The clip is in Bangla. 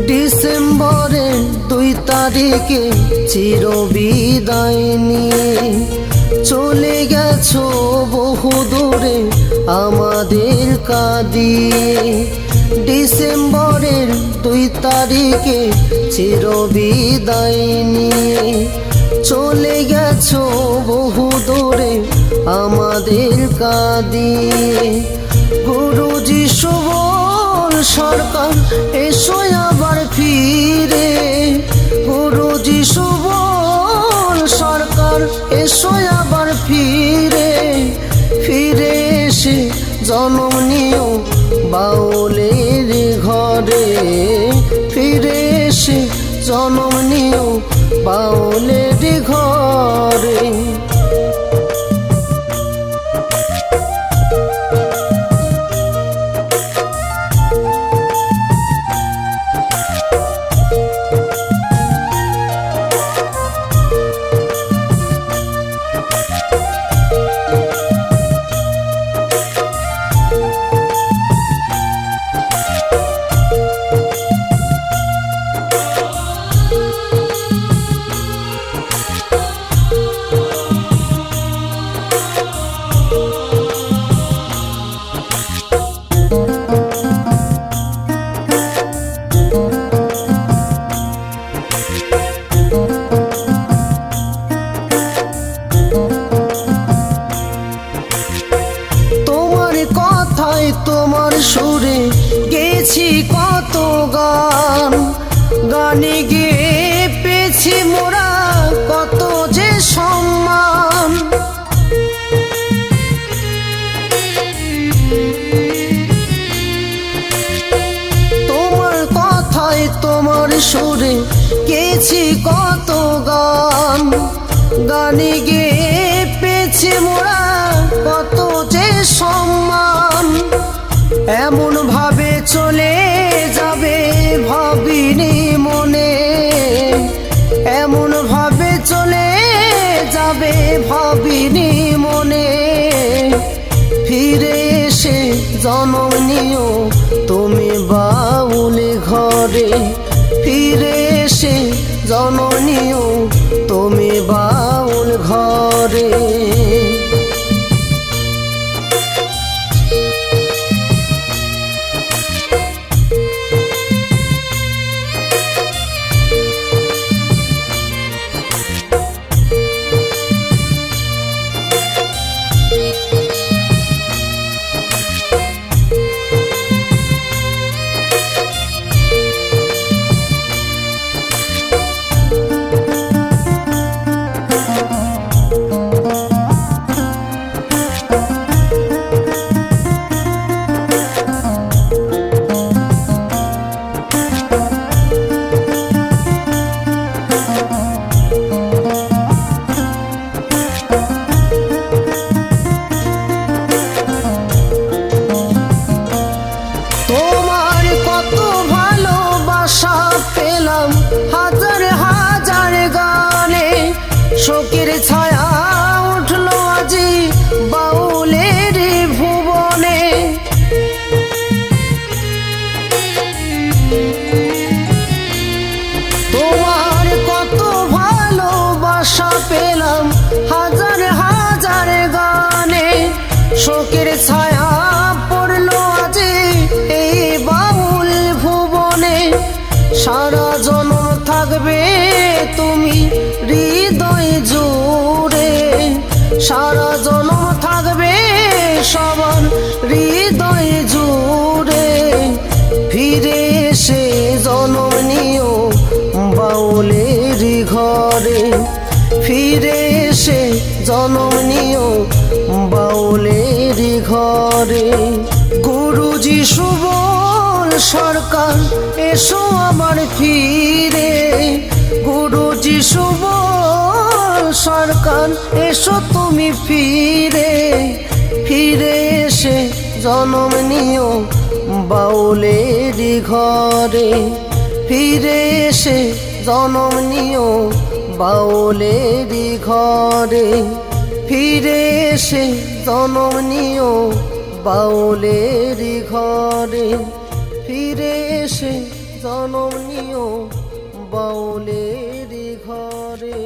ডিসেম্বরের 2 তারিখে চিরবিদায় নিয়ে চলে গেছো বহু দূরে আমাদের কাঁদিয়ে। ডিসেম্বরের 2 তারিখে চিরবিদায় নিয়ে চলে গেছো বহু দূরে আমাদের কাঁদিয়ে। গুরুজি সুবল সরকার এসো আবার ফিরে, গুরুজি সুবল সরকার এসো আবার ফিরে। ফিরে এসে জন্ম নিও বাউলের ঘরে, ফিরে এসে জন্ম নিও বাউলের ঘরে। তোমার সুরে গেছি কত গান, গানে গিয়ে পেয়েছি মোরা কত যে সম্মান। তোমার কথায় তোমার সুরে গেছি কত গান, গানে গিয়ে পেয়েছি মোরা কত যে সম্মান। এমন ভাবে চলে যাবে ভাবিনি মনে, এমন ভাবে চলে যাবে ভাবিনি মনে। ফিরে এসে জন্ম নিও তুমি বাউল ঘরে, ফিরে এসে জন্ম নিও তুমি বাউল ঘরে। সরকার এসো আমার ফিরে, গুরুজি শুভ সরকার এসো তুমি ফিরে, ফিরে এসে জন্ম নিও বাউলেরই ঘরে, ফিরে এসে জন্ম নিও বাউলেরই ঘরে, ফিরে এসে জন্ম নিও বাউলেরই ঘরে, ফিরে এসে জন্ম নিও বাউলেরই ঘরে।